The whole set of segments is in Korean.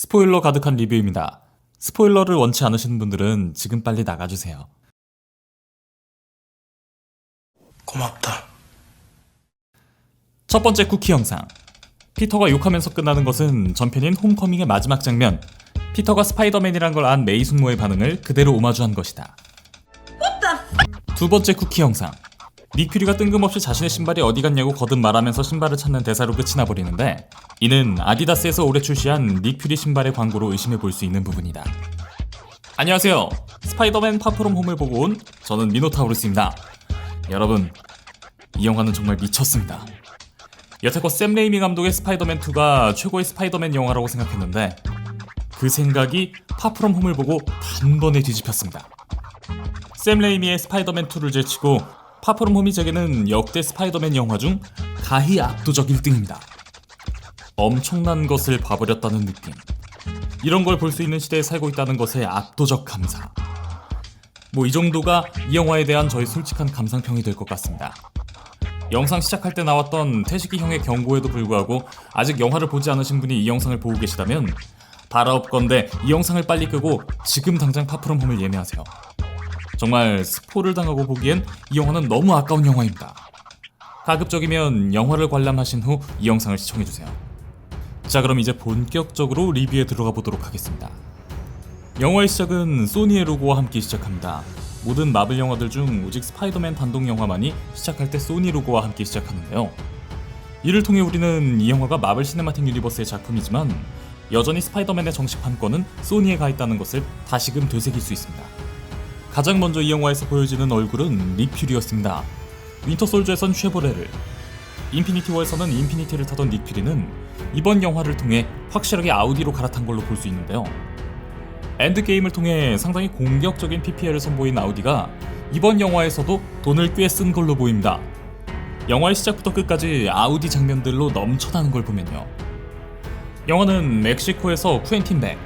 스포일러 가득한 리뷰입니다. 스포일러를 원치 않으시는 분들은 지금 빨리 나가주세요. 고맙다. 첫 번째 쿠키 영상. 피터가 욕하면서 끝나는 것은 전편인 홈커밍의 마지막 장면. 피터가 스파이더맨이란 걸 안 메이 숙모의 반응을 그대로 오마주한 것이다. 두 번째 쿠키 영상. 닉 퓨리가 뜬금없이 자신의 신발이 어디 갔냐고 거듭 말하면서 신발을 찾는 대사로 끝이 나버리는데, 이는 아디다스에서 올해 출시한 닉 퓨리 신발의 광고로 의심해 볼 수 있는 부분이다. 안녕하세요. 스파이더맨 파프롬 홈을 보고 온 저는 미노타우루스입니다. 여러분, 이 영화는 정말 미쳤습니다. 여태껏 샘 레이미 감독의 스파이더맨2가 최고의 스파이더맨 영화라고 생각했는데, 그 생각이 파프롬 홈을 보고 단번에 뒤집혔습니다. 샘 레이미의 스파이더맨2를 제치고 파프롬 홈이 제게는 역대 스파이더맨 영화 중 가히 압도적 1등입니다. 엄청난 것을 봐버렸다는 느낌. 이런 걸 볼 수 있는 시대에 살고 있다는 것에 압도적 감사. 이 정도가 이 영화에 대한 저의 솔직한 감상평이 될 것 같습니다. 영상 시작할 때 나왔던 태식이 형의 경고에도 불구하고 아직 영화를 보지 않으신 분이 이 영상을 보고 계시다면 바라옵건대 이 영상을 빨리 끄고 지금 당장 파프롬 홈을 예매하세요. 정말 스포를 당하고 보기엔 이 영화는 너무 아까운 영화입니다. 가급적이면 영화를 관람하신 후 이 영상을 시청해주세요. 자, 그럼 이제 본격적으로 리뷰에 들어가 보도록 하겠습니다. 영화의 시작은 소니의 로고와 함께 시작합니다. 모든 마블 영화들 중 오직 스파이더맨 단독 영화만이 시작할 때 소니 로고와 함께 시작하는데요. 이를 통해 우리는 이 영화가 마블 시네마틱 유니버스의 작품이지만 여전히 스파이더맨의 정식 판권은 소니에 가 있다는 것을 다시금 되새길 수 있습니다. 가장 먼저 이 영화에서 보여지는 얼굴은 닉 퓨리였습니다. 윈터 솔저에선 쉐보레를, 인피니티 워에서는 인피니티를 타던 닉 퓨리는 이번 영화를 통해 확실하게 아우디로 갈아탄 걸로 볼 수 있는데요. 엔드게임을 통해 상당히 공격적인 PPL을 선보인 아우디가 이번 영화에서도 돈을 꽤 쓴 걸로 보입니다. 영화의 시작부터 끝까지 아우디 장면들로 넘쳐나는 걸 보면요. 영화는 멕시코에서 쿠엔틴 백,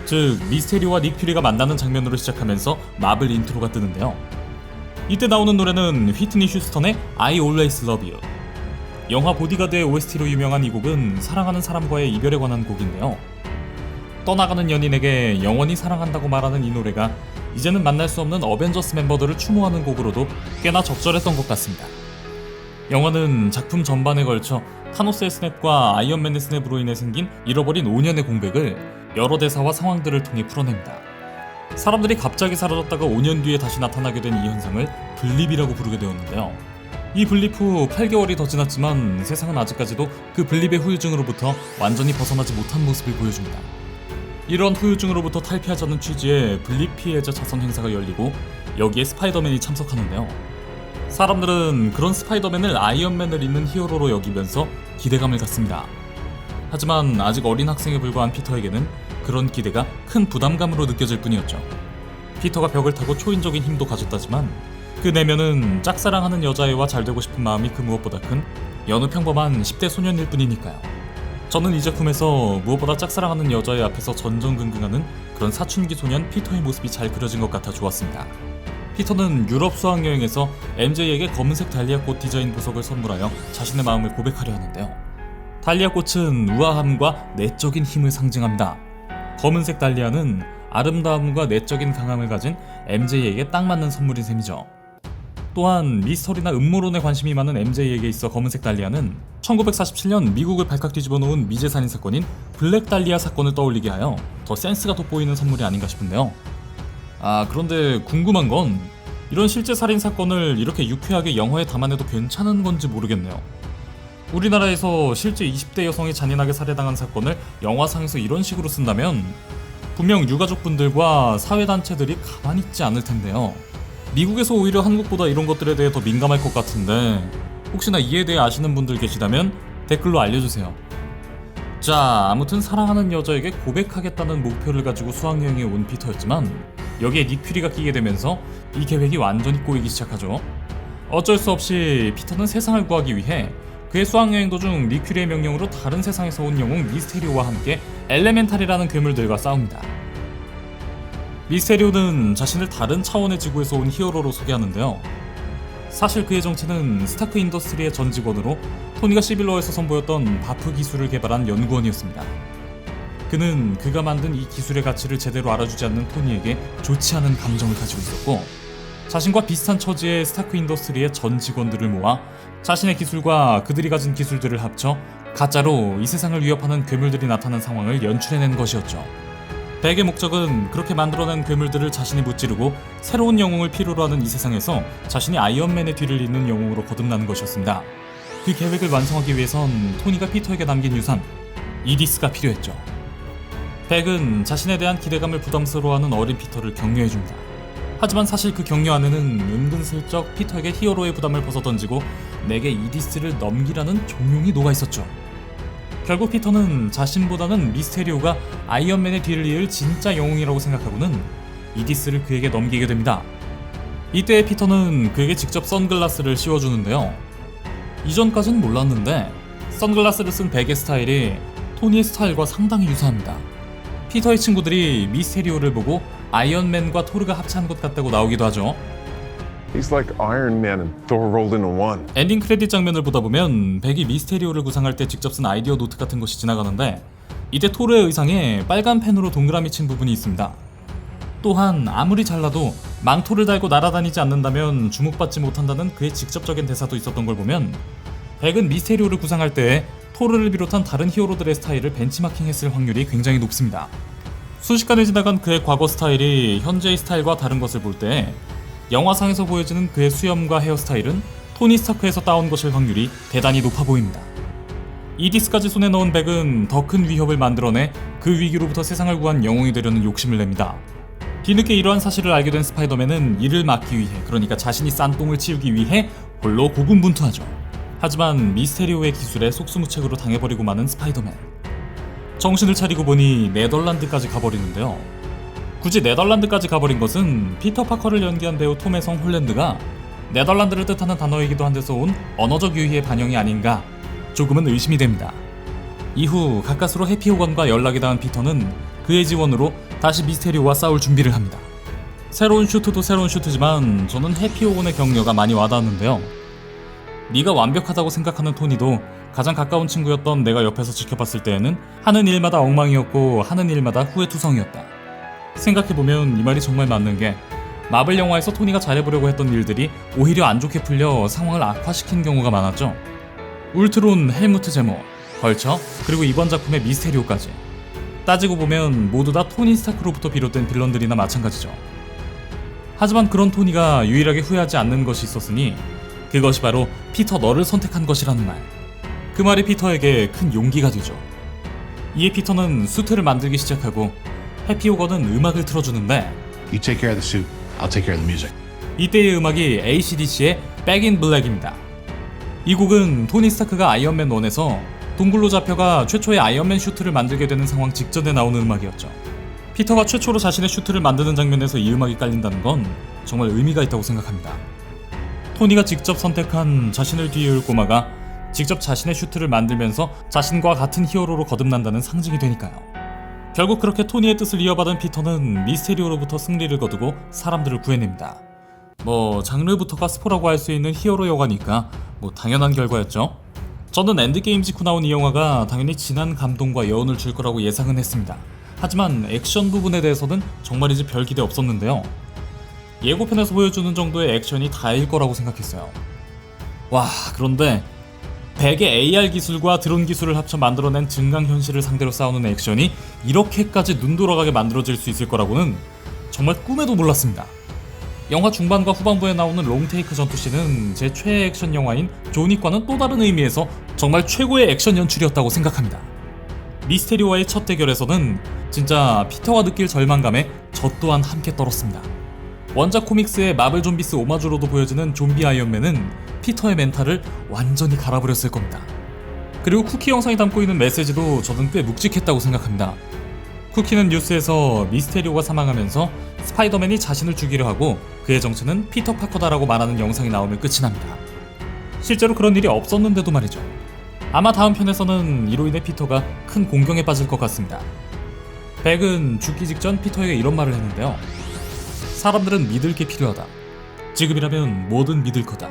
즉 미스테리오와 닉 퓨리가 만나는 장면으로 시작하면서 마블 인트로가 뜨는데요. 이때 나오는 노래는 휘트니 휴스턴의 I Always Love You. 영화 보디가드의 OST로 유명한 이 곡은 사랑하는 사람과의 이별에 관한 곡인데요. 떠나가는 연인에게 영원히 사랑한다고 말하는 이 노래가 이제는 만날 수 없는 어벤져스 멤버들을 추모하는 곡으로도 꽤나 적절했던 것 같습니다. 영화는 작품 전반에 걸쳐 타노스의 스냅과 아이언맨의 스냅으로 인해 생긴 잃어버린 5년의 공백을 여러 대사와 상황들을 통해 풀어냅니다. 사람들이 갑자기 사라졌다가 5년 뒤에 다시 나타나게 된 이 현상을 블립이라고 부르게 되었는데요. 이 블립 후 8개월이 더 지났지만 세상은 아직까지도 그 블립의 후유증으로부터 완전히 벗어나지 못한 모습을 보여줍니다. 이런 후유증으로부터 탈피하자는 취지의 블립 피해자 차선 행사가 열리고 여기에 스파이더맨이 참석하는데요. 사람들은 그런 스파이더맨을 아이언맨을 잇는 히어로로 여기면서 기대감을 갖습니다. 하지만 아직 어린 학생에 불과한 피터에게는 그런 기대가 큰 부담감으로 느껴질 뿐이었죠. 피터가 벽을 타고 초인적인 힘도 가졌다지만 그 내면은 짝사랑하는 여자애와 잘되고 싶은 마음이 그 무엇보다 큰 여느 평범한 10대 소년일 뿐이니까요. 저는 이 작품에서 무엇보다 짝사랑하는 여자애 앞에서 전전긍긍하는 그런 사춘기 소년 피터의 모습이 잘 그려진 것 같아 좋았습니다. 피터는 유럽 수학여행에서 MJ에게 검은색 달리아 꽃 디자인 보석을 선물하여 자신의 마음을 고백하려 하는데요. 달리아 꽃은 우아함과 내적인 힘을 상징합니다. 검은색 달리아는 아름다움과 내적인 강함을 가진 MJ에게 딱 맞는 선물인 셈이죠. 또한 미스터리나 음모론에 관심이 많은 MJ에게 있어 검은색 달리아는 1947년 미국을 발칵 뒤집어 놓은 미제 살인 사건인 블랙 달리아 사건을 떠올리게 하여 더 센스가 돋보이는 선물이 아닌가 싶은데요. 그런데 궁금한 건 이런 실제 살인 사건을 이렇게 유쾌하게 영화에 담아내도 괜찮은 건지 모르겠네요. 우리나라에서 실제 20대 여성이 잔인하게 살해당한 사건을 영화상에서 이런 식으로 쓴다면 분명 유가족분들과 사회단체들이 가만히 있지 않을 텐데요. 미국에서 오히려 한국보다 이런 것들에 대해 더 민감할 것 같은데 혹시나 이에 대해 아시는 분들 계시다면 댓글로 알려주세요. 자, 아무튼 사랑하는 여자에게 고백하겠다는 목표를 가지고 수학여행에 온 피터였지만 여기에 닉 퓨리가 끼게 되면서 이 계획이 완전히 꼬이기 시작하죠. 어쩔 수 없이 피터는 세상을 구하기 위해 그의 수학여행 도중 닉 퓨리의 명령으로 다른 세상에서 온 영웅 미스테리오와 함께 엘레멘탈이라는 괴물들과 싸웁니다. 미스테리오는 자신을 다른 차원의 지구에서 온 히어로로 소개하는데요. 사실 그의 정체는 스타크 인더스트리의 전 직원으로 토니가 시빌러에서 선보였던 바프 기술을 개발한 연구원이었습니다. 그는 그가 만든 이 기술의 가치를 제대로 알아주지 않는 토니에게 좋지 않은 감정을 가지고 있었고, 자신과 비슷한 처지의 스타크 인더스트리의 전 직원들을 모아 자신의 기술과 그들이 가진 기술들을 합쳐 가짜로 이 세상을 위협하는 괴물들이 나타난 상황을 연출해낸 것이었죠. 백의 목적은 그렇게 만들어낸 괴물들을 자신이 무찌르고 새로운 영웅을 필요로 하는 이 세상에서 자신이 아이언맨의 뒤를 잇는 영웅으로 거듭나는 것이었습니다. 그 계획을 완성하기 위해선 토니가 피터에게 남긴 유산, 이디스가 필요했죠. 백은 자신에 대한 기대감을 부담스러워하는 어린 피터를 격려해줍니다. 하지만 사실 그 격려 안에는 은근슬쩍 피터에게 히어로의 부담을 벗어던지고 내게 이디스를 넘기라는 종용이 녹아있었죠. 결국 피터는 자신보다는 미스테리오가 아이언맨의 뒤를 이을 진짜 영웅이라고 생각하고는 이디스를 그에게 넘기게 됩니다. 이때 피터는 그에게 직접 선글라스를 씌워주는데요. 이전까진 몰랐는데 선글라스를 쓴 백의 스타일이 토니의 스타일과 상당히 유사합니다. 피터의 친구들이 미스테리오를 보고 아이언맨과 토르가 합체한 것 같다고 나오기도 하죠. He's like Iron Man and Thor rolled into one. 엔딩 크레딧 장면을 보다 보면 백이 미스테리오를 구상할 때 직접 쓴 아이디어 노트 같은 것이 지나가는데, 이때 토르의 의상에 빨간 펜으로 동그라미 친 부분이 있습니다. 또한 아무리 잘나도 망토를 달고 날아다니지 않는다면 주목받지 못한다는 그의 직접적인 대사도 있었던 걸 보면 백은 미스테리오를 구상할 때 토르를 비롯한 다른 히어로들의 스타일을 벤치마킹했을 확률이 굉장히 높습니다. 순식간에 지나간 그의 과거 스타일이 현재의 스타일과 다른 것을 볼 때 영화상에서 보여지는 그의 수염과 헤어스타일은 토니 스타크에서 따온 것일 확률이 대단히 높아 보입니다. 이디스까지 손에 넣은 백은 더 큰 위협을 만들어내 그 위기로부터 세상을 구한 영웅이 되려는 욕심을 냅니다. 뒤늦게 이러한 사실을 알게 된 스파이더맨은 이를 막기 위해, 그러니까 자신이 싼 똥을 치우기 위해 홀로 고군분투하죠. 하지만 미스테리오의 기술에 속수무책으로 당해버리고 마는 스파이더맨. 정신을 차리고 보니 네덜란드까지 가버리는데요. 굳이 네덜란드까지 가버린 것은 피터 파커를 연기한 배우 톰의 성 홀랜드가 네덜란드를 뜻하는 단어이기도 한 데서 온 언어적 유희의 반영이 아닌가 조금은 의심이 됩니다. 이후 가까스로 해피호건과 연락이 닿은 피터는 그의 지원으로 다시 미스테리오와 싸울 준비를 합니다. 새로운 슈트도 새로운 슈트지만 저는 해피호건의 격려가 많이 와닿았는데요. 네가 완벽하다고 생각하는 토니도 가장 가까운 친구였던 내가 옆에서 지켜봤을 때에는 하는 일마다 엉망이었고 하는 일마다 후회투성이었다. 생각해보면 이 말이 정말 맞는 게, 마블 영화에서 토니가 잘해보려고 했던 일들이 오히려 안 좋게 풀려 상황을 악화시킨 경우가 많았죠. 울트론, 헬무트 제모, 벌처, 그리고 이번 작품의 미스테리오까지. 따지고 보면 모두 다 토니 스타크로부터 비롯된 빌런들이나 마찬가지죠. 하지만 그런 토니가 유일하게 후회하지 않는 것이 있었으니 그것이 바로 피터 너를 선택한 것이라는 말. 그 말이 피터에게 큰 용기가 되죠. 이에 피터는 수트를 만들기 시작하고 해피호건은 음악을 틀어주는데, You take care of the suit. I'll take care of the music. 이때의 음악이 AC/DC의 Back in Black입니다. 이 곡은 토니 스타크가 아이언맨 1에서 동굴로 잡혀가 최초의 아이언맨 슈트를 만들게 되는 상황 직전에 나오는 음악이었죠. 피터가 최초로 자신의 슈트를 만드는 장면에서 이 음악이 깔린다는 건 정말 의미가 있다고 생각합니다. 토니가 직접 선택한 자신을 뒤이을 꼬마가 직접 자신의 슈트를 만들면서 자신과 같은 히어로로 거듭난다는 상징이 되니까요. 결국 그렇게 토니의 뜻을 이어받은 피터는 미스테리오로부터 승리를 거두고 사람들을 구해냅니다. 장르부터가 스포라고 할 수 있는 히어로 영화니까 당연한 결과였죠. 저는 엔드게임 직후 나온 이 영화가 당연히 진한 감동과 여운을 줄 거라고 예상은 했습니다. 하지만 액션 부분에 대해서는 정말이지 별 기대 없었는데요. 예고편에서 보여주는 정도의 액션이 다일 거라고 생각했어요. 그런데 백의 AR 기술과 드론 기술을 합쳐 만들어낸 증강현실을 상대로 싸우는 액션이 이렇게까지 눈 돌아가게 만들어질 수 있을 거라고는 정말 꿈에도 몰랐습니다. 영화 중반과 후반부에 나오는 롱테이크 전투씬은 제 최애 액션 영화인 존윅과는 또 다른 의미에서 정말 최고의 액션 연출이었다고 생각합니다. 미스테리오와의 첫 대결에서는 진짜 피터가 느낄 절망감에 저 또한 함께 떨었습니다. 원작 코믹스의 마블 좀비스 오마주로도 보여지는 좀비 아이언맨은 피터의 멘탈을 완전히 갈아버렸을 겁니다. 그리고 쿠키 영상이 담고 있는 메시지도 저는 꽤 묵직했다고 생각합니다. 쿠키는 뉴스에서 미스테리오가 사망하면서 스파이더맨이 자신을 죽이려 하고 그의 정체는 피터 파커다라고 말하는 영상이 나오면 끝이 납니다. 실제로 그런 일이 없었는데도 말이죠. 아마 다음 편에서는 이로 인해 피터가 큰 공경에 빠질 것 같습니다. 백은 죽기 직전 피터에게 이런 말을 했는데요. 사람들은 믿을 게 필요하다. 지금이라면 뭐든 믿을 거다.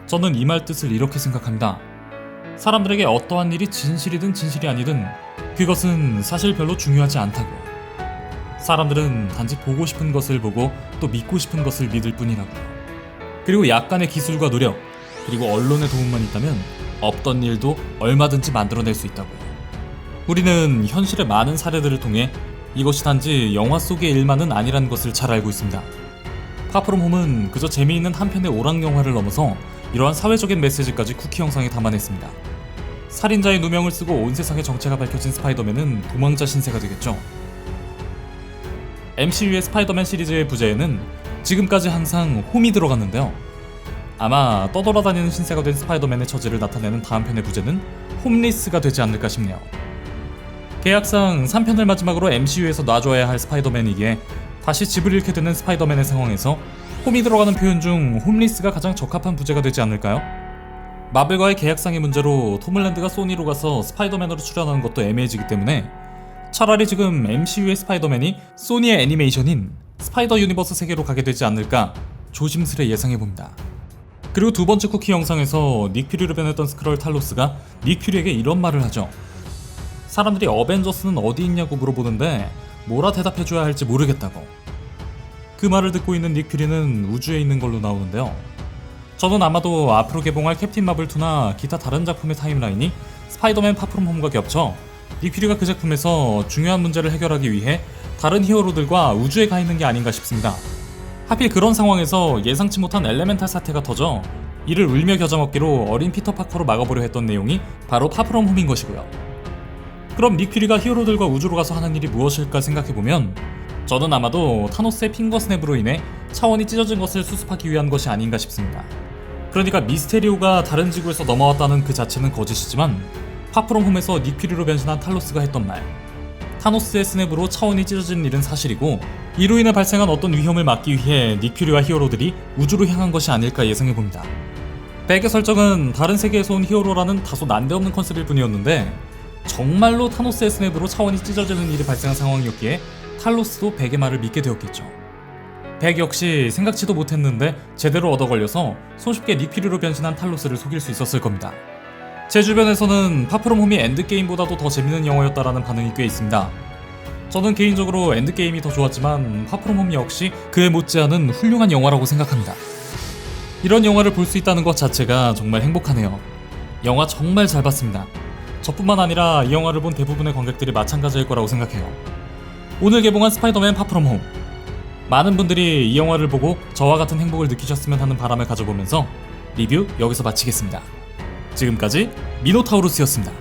저는 이 말 뜻을 이렇게 생각합니다. 사람들에게 어떠한 일이 진실이든 진실이 아니든 그것은 사실 별로 중요하지 않다고. 사람들은 단지 보고 싶은 것을 보고 또 믿고 싶은 것을 믿을 뿐이라고. 그리고 약간의 기술과 노력, 그리고 언론의 도움만 있다면 없던 일도 얼마든지 만들어낼 수 있다고. 우리는 현실의 많은 사례들을 통해 이것이 단지 영화 속의 일만은 아니라는 것을 잘 알고 있습니다. 파프롬 홈은 그저 재미있는 한 편의 오락 영화를 넘어서 이러한 사회적인 메시지까지 쿠키 영상에 담아냈습니다. 살인자의 누명을 쓰고 온 세상의 정체가 밝혀진 스파이더맨은 도망자 신세가 되겠죠. MCU의 스파이더맨 시리즈의 부제에는 지금까지 항상 홈이 들어갔는데요. 아마 떠돌아다니는 신세가 된 스파이더맨의 처지를 나타내는 다음 편의 부제는 홈리스가 되지 않을까 싶네요. 계약상 3편을 마지막으로 MCU에서 놔줘야 할 스파이더맨이기에 다시 집을 잃게 되는 스파이더맨의 상황에서 홈이 들어가는 표현 중 홈리스가 가장 적합한 부제가 되지 않을까요? 마블과의 계약상의 문제로 톰 홀랜드가 소니로 가서 스파이더맨으로 출연하는 것도 애매해지기 때문에 차라리 지금 MCU의 스파이더맨이 소니의 애니메이션인 스파이더 유니버스 세계로 가게 되지 않을까 조심스레 예상해봅니다. 그리고 두 번째 쿠키 영상에서 닉 퓨리로 변했던 스크럴 탈로스가 닉 퓨리에게 이런 말을 하죠. 사람들이 어벤져스는 어디 있냐고 물어보는데 뭐라 대답해줘야 할지 모르겠다고. 그 말을 듣고 있는 닉 퓨리는 우주에 있는 걸로 나오는데요. 저는 아마도 앞으로 개봉할 캡틴 마블 2나 기타 다른 작품의 타임라인이 스파이더맨 파프롬 홈과 겹쳐 닉 퓨리가 그 작품에서 중요한 문제를 해결하기 위해 다른 히어로들과 우주에 가 있는 게 아닌가 싶습니다. 하필 그런 상황에서 예상치 못한 엘레멘탈 사태가 터져 이를 울며 겨자 먹기로 어린 피터 파커로 막아보려 했던 내용이 바로 파프롬 홈인 것이고요. 그럼 닉 퓨리가 히어로들과 우주로 가서 하는 일이 무엇일까 생각해보면 저는 아마도 타노스의 핑거 스냅으로 인해 차원이 찢어진 것을 수습하기 위한 것이 아닌가 싶습니다. 그러니까 미스테리오가 다른 지구에서 넘어왔다는 그 자체는 거짓이지만 파프롬 홈에서 닉 퓨리로 변신한 탈로스가 했던 말, 타노스의 스냅으로 차원이 찢어진 일은 사실이고 이로 인해 발생한 어떤 위험을 막기 위해 닉 퓨리와 히어로들이 우주로 향한 것이 아닐까 예상해봅니다. 백의 설정은 다른 세계에서 온 히어로라는 다소 난데없는 컨셉일 뿐이었는데 정말로 타노스의 스냅으로 차원이 찢어지는 일이 발생한 상황이었기에 탈로스도 백의 말을 믿게 되었겠죠. 백 역시 생각지도 못했는데 제대로 얻어걸려서 손쉽게 닉 퓨리로 변신한 탈로스를 속일 수 있었을 겁니다. 제 주변에서는 파프롬 홈이 엔드게임보다도 더 재밌는 영화였다라는 반응이 꽤 있습니다. 저는 개인적으로 엔드게임이 더 좋았지만 파프롬 홈 역시 그에 못지않은 훌륭한 영화라고 생각합니다. 이런 영화를 볼 수 있다는 것 자체가 정말 행복하네요. 영화 정말 잘 봤습니다. 저뿐만 아니라 이 영화를 본 대부분의 관객들이 마찬가지일 거라고 생각해요. 오늘 개봉한 스파이더맨 파프롬 홈, 많은 분들이 이 영화를 보고 저와 같은 행복을 느끼셨으면 하는 바람을 가져보면서 리뷰 여기서 마치겠습니다. 지금까지 미노타우루스였습니다.